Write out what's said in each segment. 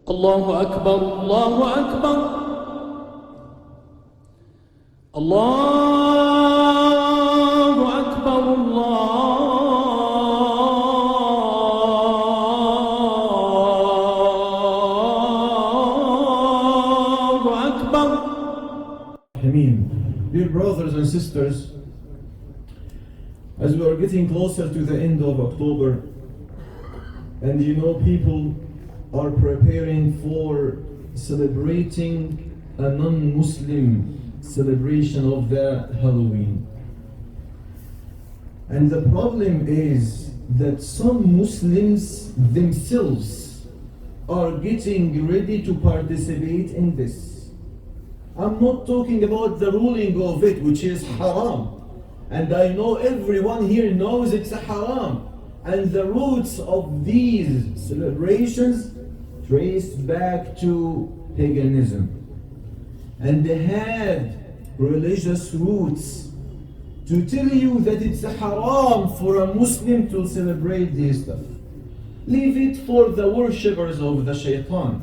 الله أكبر الله أكبر الله أكبر الله أكبر. Dear brothers and sisters, as we are getting closer to the end of October, and people are preparing for celebrating a non-Muslim celebration of the Halloween. And the problem is that some Muslims themselves are getting ready to participate in this. I'm not talking about the ruling of it, which is haram. And I know everyone here knows it's a haram. And the roots of these celebrations trace back to paganism. And they had religious roots to tell you that it's a haram for a Muslim to celebrate this stuff. Leave it for the worshippers of the shaitan,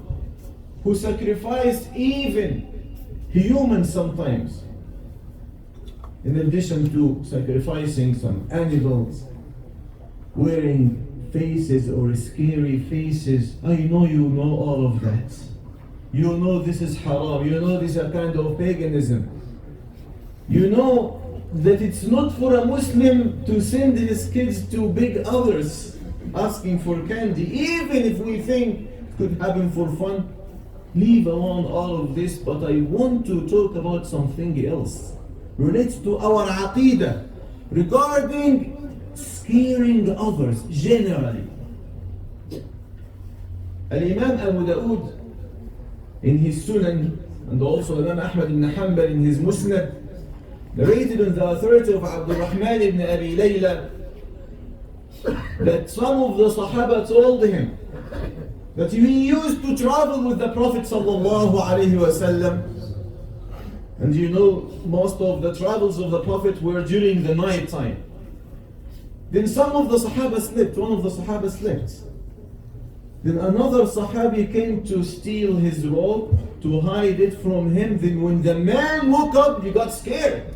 who sacrifice even humans sometimes, in addition to sacrificing some animals, wearing faces or scary faces. I know you know all of that. You know this is haram. You know this is a kind of paganism. You know that it's not for a Muslim to send his kids to beg others asking for candy, even if we think it could happen for fun. Leave alone all of this, but I want to talk about something else. Relates to our aqidah regarding scaring others generally. Imam Abu Dawood in his Sunan, and also Imam Ahmed ibn Hanbal in his Musnad, narrated on the authority of Abdul Rahman ibn Abi Layla that some of the Sahaba told him that he used to travel with the Prophet sallallahu alaihi wasallam. And most of the travels of the Prophet were during the night time. Then some of the Sahaba slept, one of the Sahaba slept. Then another Sahabi came to steal his robe, to hide it from him. Then when the man woke up, he got scared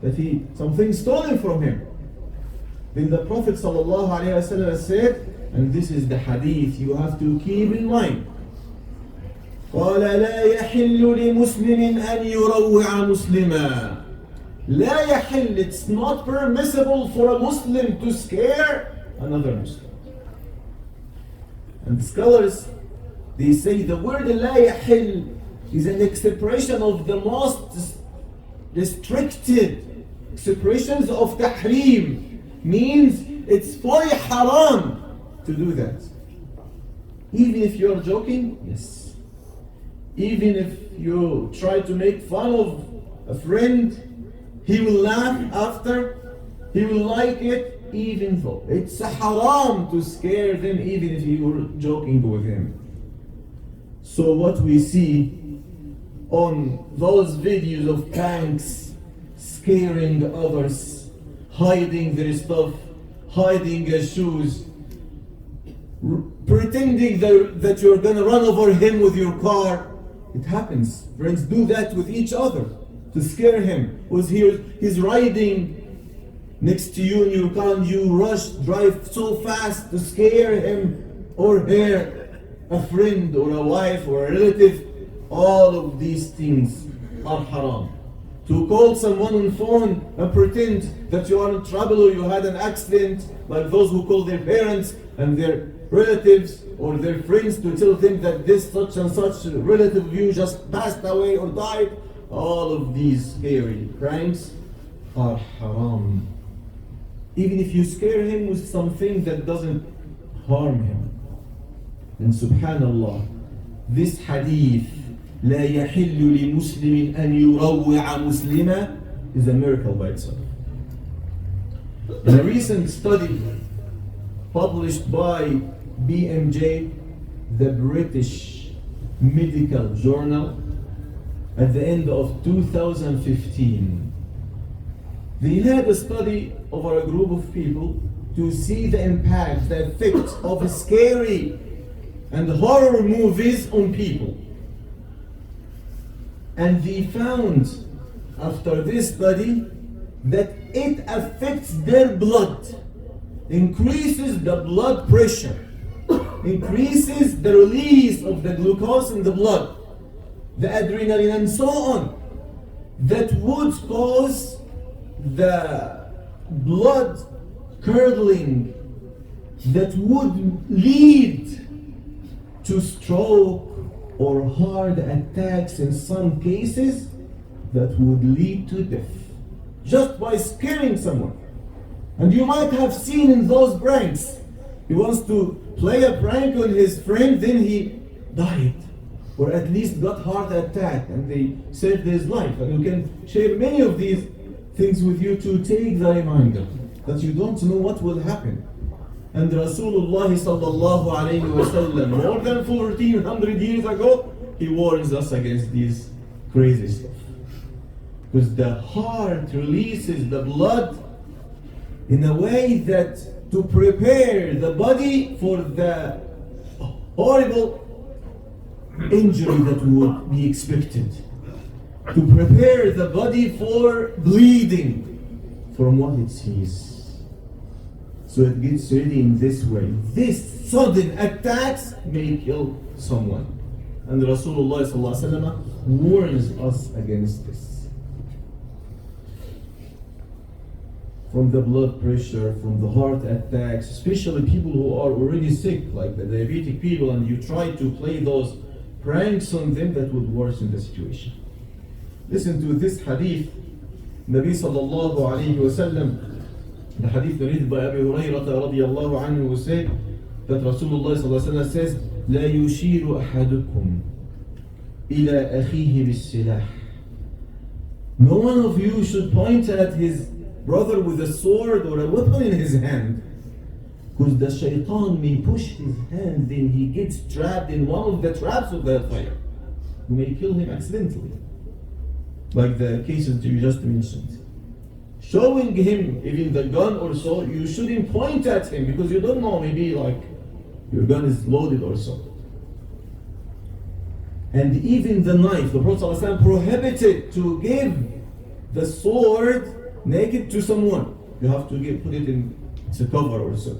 that something stolen from him. Then the Prophet ﷺ said, and this is the hadith you have to keep in mind, قال لا يحل لمسلم أن يروع مسلما. لا يحل, it's not permissible for a Muslim to scare another Muslim. And the scholars, they say the word لا يحل is an expression of the most restricted expressions of tahrim. Means it's fully haram to do that. Even if you're joking, yes. Even if you try to make fun of a friend, he will laugh after, he will like it, even though it's a haram to scare them, even if you were joking with him. So what we see on those videos of tanks scaring others, hiding their stuff, hiding their shoes, pretending that you're gonna run over him with your car. It happens. Friends do that with each other to scare him. He's riding next to you in your car and you drive so fast to scare him or her, a friend or a wife or a relative. All of these things are haram. To call someone on phone and pretend that you are in trouble or you had an accident, like those who call their parents and their relatives or their friends to tell them that this such and such relative of you just passed away or died. All of these scary crimes are haram. Even if you scare him with something that doesn't harm him. And subhanallah, this hadith, لا يحل لمسلم أن يروع مسلما, is a miracle by itself. In a recent study published by BMJ, the British Medical Journal, at the end of 2015, they had a study over a group of people to see the impact, the effect of scary and horror movies on people. And they found after this study that it affects their blood, increases the blood pressure, increases the release of the glucose in the blood, the adrenaline, and so on, that would cause the blood curdling, that would lead to stroke or heart attacks in some cases, that would lead to death just by scaring someone. And you might have seen in those pranks, he wants to play a prank on his friend, then he died, or at least got heart attack, and they saved his life. And we can share many of these things with you to take the reminder that you don't know what will happen. And Rasulullah sallallahu alayhi wa sallam, more than 1400 years ago, he warns us against these crazy stuff. Because the heart releases the blood in a way that to prepare the body for the horrible injury that would be expected, to prepare the body for bleeding from what it sees. So it gets ready in this way. This sudden attacks may kill someone. And Rasulullah sallallahu alaihi wasallam warns us against this. From the blood pressure, from the heart attacks, especially people who are already sick, like the diabetic people, and you try to play those pranks on them, that would worsen the situation. Listen to this hadith. Nabi sallallahu alayhi wa sallam, the hadith narrated by Abu Hurairah radiyallahu anhu, who said that Rasulullah sallallahu alayhi wa sallam says, لا يشير أحدكم إلى أخيه بالسلاح. No one of you should point at his brother with a sword or a weapon in his hand, because the shaitan may push his hand, then he gets trapped in one of the traps of the fire. You may kill him accidentally, like the cases you just mentioned. Showing him even the gun or so, you shouldn't point at him, because you don't know, maybe like your gun is loaded or so. And even the knife, the Prophet ﷺ prohibited to give the sword naked to someone. You have to put it in a cover or so.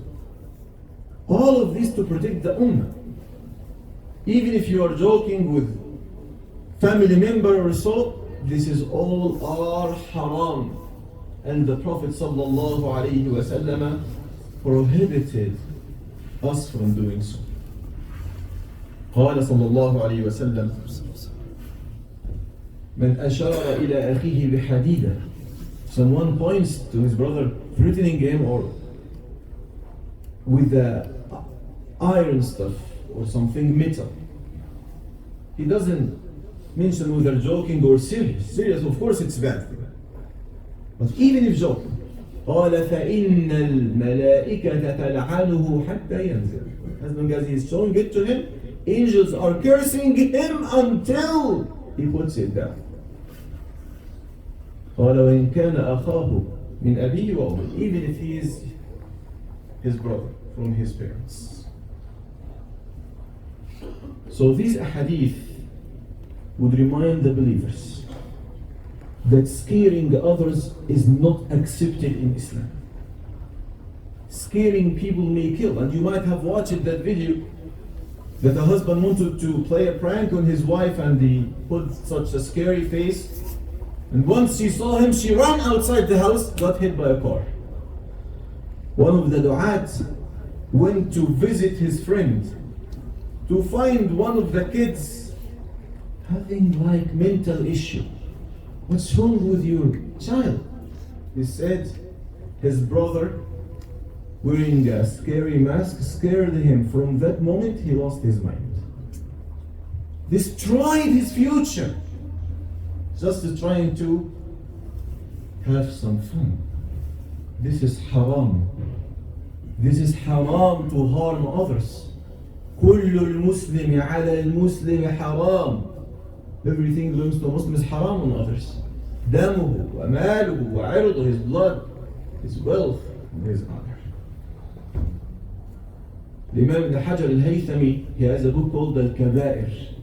All of this to protect the ummah. Even if you are joking with family member or so, this is all are haram. And the Prophet sallallahu alayhi wa sallam prohibited us from doing so. قال صلى الله عليه وسلم من أشار إلى أخيه بحديدة. Someone points to his brother, threatening him, or with the iron stuff or something metal. He doesn't mention whether joking or serious. Serious, of course, it's bad. But even if joking, قال فإن الملائكة تلعنه حتى ينزل. As long as he is showing it to him, angels are cursing him until he puts it down. قال وإن كان أخاه من أبيه وأمه. Even if he is his brother from his parents. So these ahadith would remind the believers that scaring others is not accepted in Islam. Scaring people may kill. And you might have watched that video that a husband wanted to play a prank on his wife, and he put such a scary face. And once she saw him, she ran outside the house, got hit by a car. One of the du'at went to visit his friend to find one of the kids having like mental issue. What's wrong with your child? He said his brother wearing a scary mask scared him. From that moment he lost his mind. Destroyed his future. Just trying to have some fun. This is haram. This is haram to harm others. كل المسلم على المسلم حرام. Everything belongs to a Muslim is haram on others. دمه وماله وعرضه, his blood, his wealth, and his honor. Imam Ibn Hajar al-Haythami, he has a book called Al-Kaba'ir.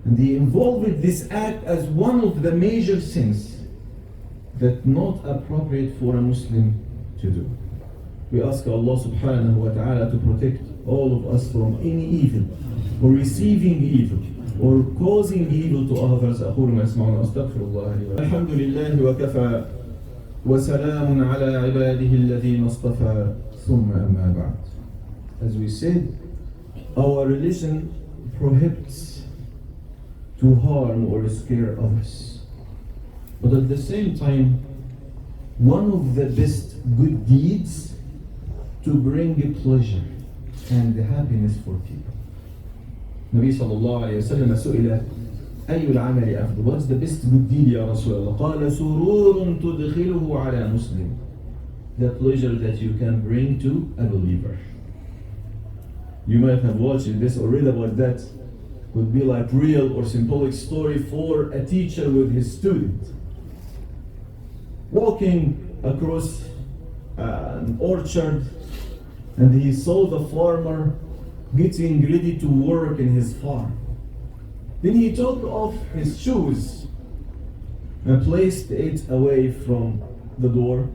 And he involved this act as one of the major sins that not appropriate for a Muslim to do. We ask Allah subhanahu wa ta'ala to protect all of us from any evil or receiving evil or causing evil to others. أقول ما يسمعون أستغفر الله لي ولكم. الحمد لله وكفى وسلام على عباده الذين اصطفى ثم أما بعد. As we said, our religion prohibits to harm or scare others. But at the same time, one of the best good deeds to bring pleasure and happiness for people. Nabi sallallahu alayhi wa sallam سئل أي العمل أفضل? What's the best good deed يا رسول الله? قال سرور تدخله على مسلم. The pleasure that you can bring to a believer. You might have watched this or read about that. Would be like real or symbolic story for a teacher with his student. Walking across an orchard, and he saw the farmer getting ready to work in his farm. Then he took off his shoes and placed it away from the door.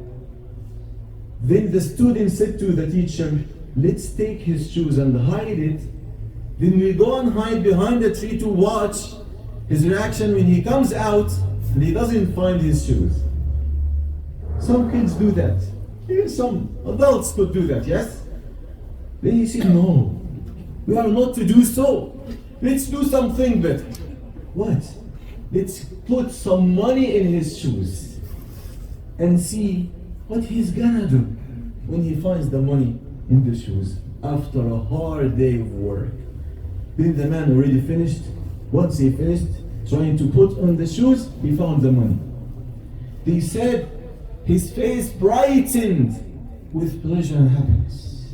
Then the student said to the teacher, let's take his shoes and hide it. Then we go and hide behind the tree to watch his reaction when he comes out and he doesn't find his shoes. Some kids do that. Even some adults could do that, yes? Then he said, no, we are not to do so. Let's do something better. What? Let's put some money in his shoes and see what he's gonna do when he finds the money in the shoes after a hard day of work. Then the man already finished. Once he finished trying to put on the shoes, he found the money. They said his face brightened with pleasure and happiness.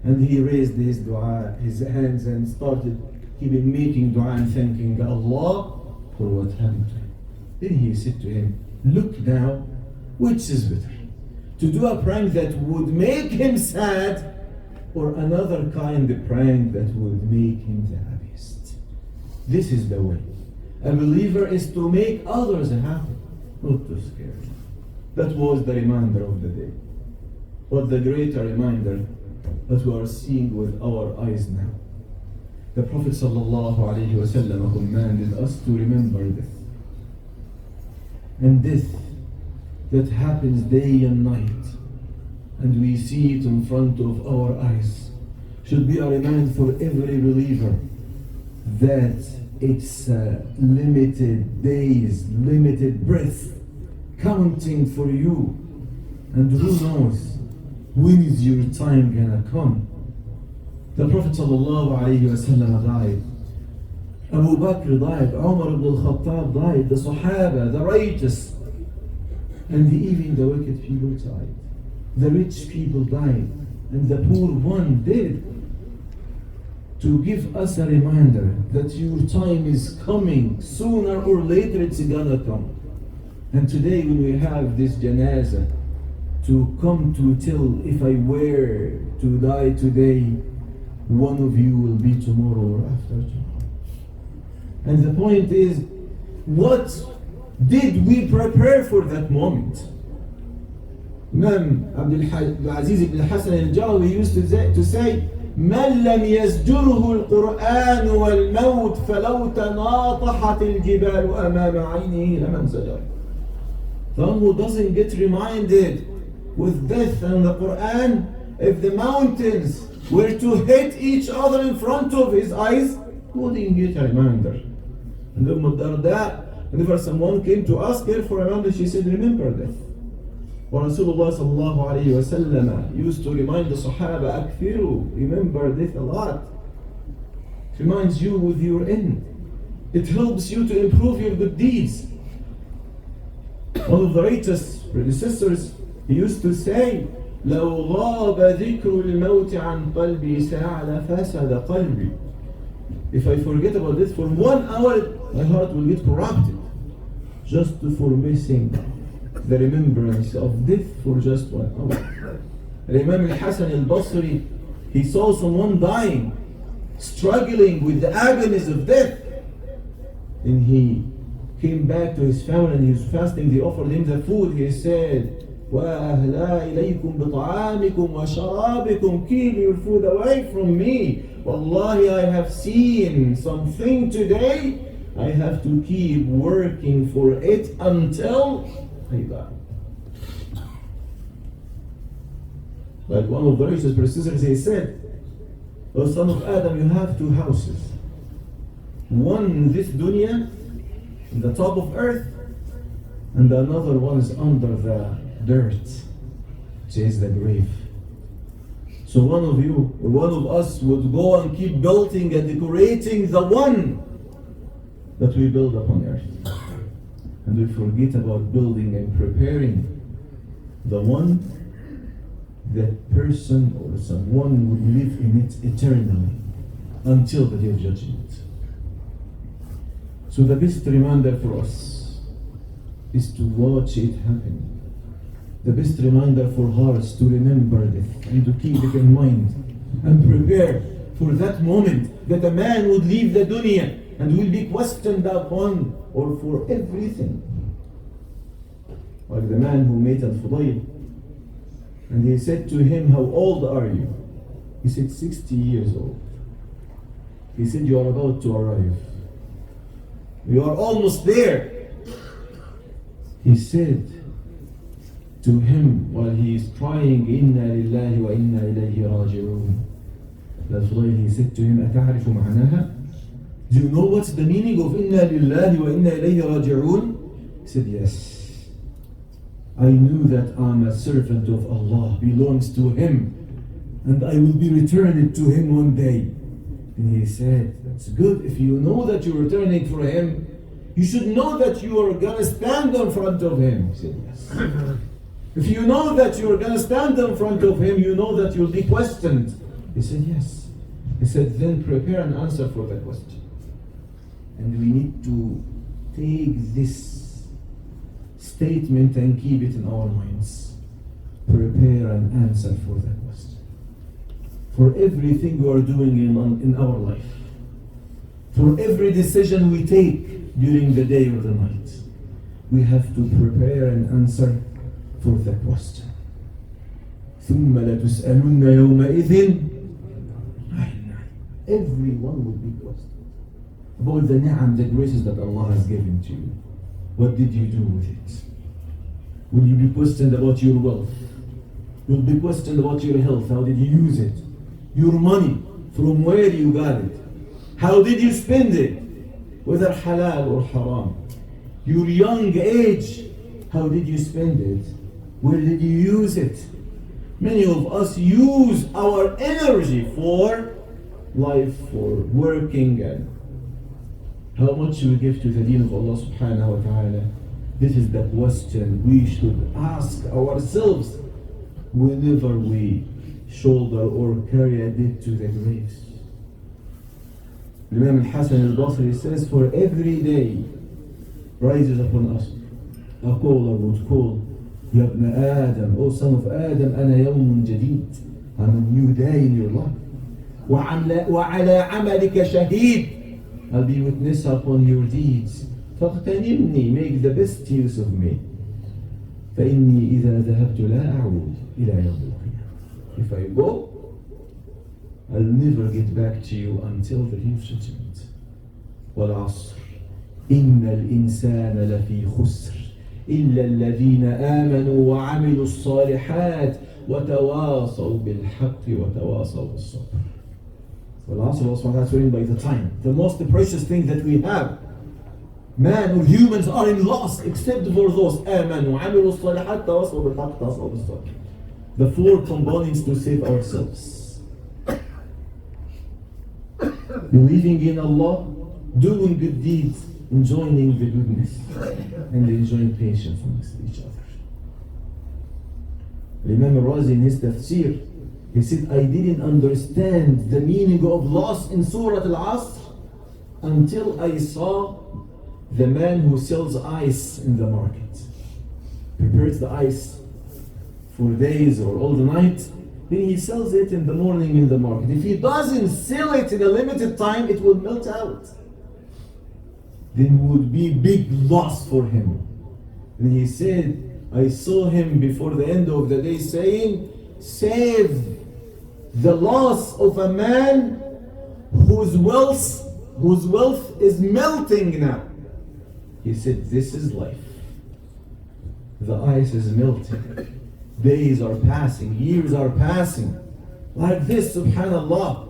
And he raised his dua, his hands, and started making dua and thanking Allah for what happened to him. Then he said to him, look now, which is better? To do a prank that would make him sad, or another kind of prank that would make him the happiest? This is the way. A believer is to make others happy, not to scare them. That was the reminder of the day. But the greater reminder that we are seeing with our eyes now. The Prophet ﷺ commanded us to remember this. And this that happens day and night, and we see it in front of our eyes, should be a reminder for every believer that it's limited days, limited breath counting for you, and who knows when is your time gonna come. The Prophet ﷺ died, Abu Bakr died, Umar ibn al-Khattab died, the Sahaba, the righteous, and even the wicked people died. The rich people died, and the poor one did. To give us a reminder that your time is coming, sooner or later it's gonna come. And today when we have this janazah to come to tell, if I were to die today, one of you will be tomorrow or after tomorrow. And the point is, what did we prepare for that moment? Imam Abdul Aziz ibn Hassan al-Jawi used to say, من لم يزجره القرآن والموت فلو تناطحت الجبال أمام عينه لمن زجر. The one who doesn't get reminded with death and the Quran, if the mountains were to hit each other in front of his eyes, wouldn't get a reminder. And Darda, whenever someone came to ask her for a reminder, she said, remember death. Rasulullah sallallahu alayhi wa sallam used to remind the Sahaba, Akfiru, remember death a lot. It reminds you with your end. It helps you to improve your good deeds. One of the greatest predecessors, he used to say, لو غاب ذكر الموت عن قلبي ساعة لفسد قلبي. If I forget about this for 1 hour, my heart will get corrupted. Just for missing the remembrance of death for just 1 hour. Imam al-Hasan al-Basri He saw someone dying, struggling with the agonies of death. And he came back to his family and he was fasting. They offered him the food. He said, وَأَهْلَا إِلَيْكُمْ بِطَعَامِكُمْ وَشَرَابِكُمْ. Keep your food away from me. Wallahi, I have seen something today. I have to keep working for it until I die. Like one of the righteous predecessors, he said, O son of Adam, you have two houses. One in this dunya, in the top of earth, and another one is under the dirt, which is the grave. So one of you, or one of us, would go and keep building and decorating the one that we build upon earth. And we forget about building and preparing the one that person or someone would live in it eternally until the day of judgment. So the best reminder for us is to watch it happen. The best reminder for hearts to remember it and to keep it in mind and prepare for that moment that a man would leave the dunya and will be questioned upon or for everything. Like the man who met Al-Fudayl, and he said to him, how old are you? He said, 60 years old. He said, you are about to arrive. You are almost there. He said to him while he is crying, Inna lillahi wa inna ilayhi raji'un. Al-Fudayl, he said to him, أتعرف معناها? Do you know what's the meaning of Inna lillahi wa inna ilayhi raji'un? He said, yes. I knew that I'm a servant of Allah, belongs to Him, and I will be returned to Him one day. And he said, that's good. If you know that you're returning for Him, you should know that you are going to stand in front of Him. He said, yes. If you know that you're going to stand in front of Him, you know that you'll be questioned. He said, yes. He said, then prepare an answer for the question. And we need to take this statement and keep it in our minds. Prepare an answer for that question. For everything we are doing in our life, for every decision we take during the day or the night, we have to prepare an answer for the question. ثُمَّ لَتُسْأَلُنَّ يَوْمَئِذٍ. Everyone will be questioned about the ni'am, the graces that Allah has given to you. What did you do with it? Will you be questioned about your wealth? You'll be questioned about your health. How did you use it? Your money, from where you got it? How did you spend it? Whether halal or haram. Your young age, how did you spend it? Where did you use it? Many of us use our energy for life, for working, and how much we give to the deen of Allah subhanahu wa ta'ala. This is the question we should ask ourselves whenever we shoulder or carry a debt to the graves. Imam al-Hasan al-Basri says, for every day rises upon us a caller would call, Ya ibn Adam, O son of Adam, ana yawmun jadid. I'm a new day in your life. وعلى عملك شهيد. I'll be witness upon your deeds. فاغتنمني, make the best use of me. فإني إذا ذهبت لا أعود إلى يوم القيامة. If I go, I'll never get back to you until the day of judgment. والعصر إن الإنسان لفي خسر إلا الذين آمنوا وعملوا الصالحات وتواصوا بالحق وتواصوا بالصبر. والعصر, Allah subhanahu wa ta'ala is swearing by the time. The most precious thing that we have. Man or humans are in loss except for those آمنوا وعملوا الصالحات تواصوا بالحق تواصوا بالصبر. The four components to save ourselves. Believing in Allah, doing good deeds, enjoying the goodness, and enjoying patience amongst each other. Imam al-Razi in his tafsir, he said, I didn't understand the meaning of loss in Surah Al-Asr until I saw the man who sells ice in the market. Prepares the ice for days or all the night, then he sells it in the morning in the market. If he doesn't sell it in a limited time, it will melt out. Then would be big loss for him. And he said, I saw him before the end of the day saying, save the loss of a man whose wealth is melting now. He said, this is life. The ice is melting. Days are passing, years are passing. Like this, subhanallah.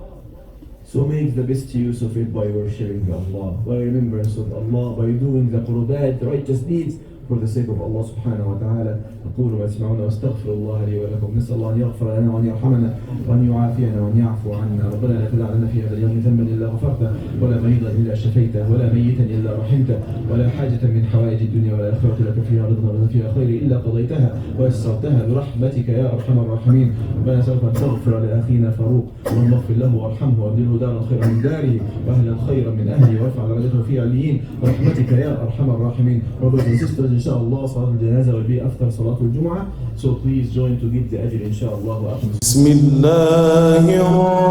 So make the best use of it by worshipping Allah, by remembrance of Allah, by doing the qurbat, the righteous deeds, for the sake of Allah subhanahu wa ta'ala. أقول ما تسمعون واستغفر الله لي ولكم. نسأل الله أن يغفر لنا وأن يرحمنا وأن يعافينا وأن يعفو عنا. ربنا لا تدع لنا في هذا اليوم ذنبا إلا غفرته ولا مريضا إلا شفيته ولا ميتا إلا رحمته ولا حاجة من حوائج الدنيا والآخرة لك فيها رضا ولا فيها خير إلا قضيتها ويسرتها برحمتك يا أرحم الراحمين. ربنا سوف تغفر لأخينا فاروق اللهم اغفر له وارحمه وابدله دارا خيرا من داره وأهلا خيرا من أهله وارفع درجته في عليين برحمتك يا أرحم الراحمين. Brothers and sisters, inshallah, Salat al-Janaza will be after Salat al-Jum'ah, so please join to give the ajr, inshallah. بسم الله الرحمن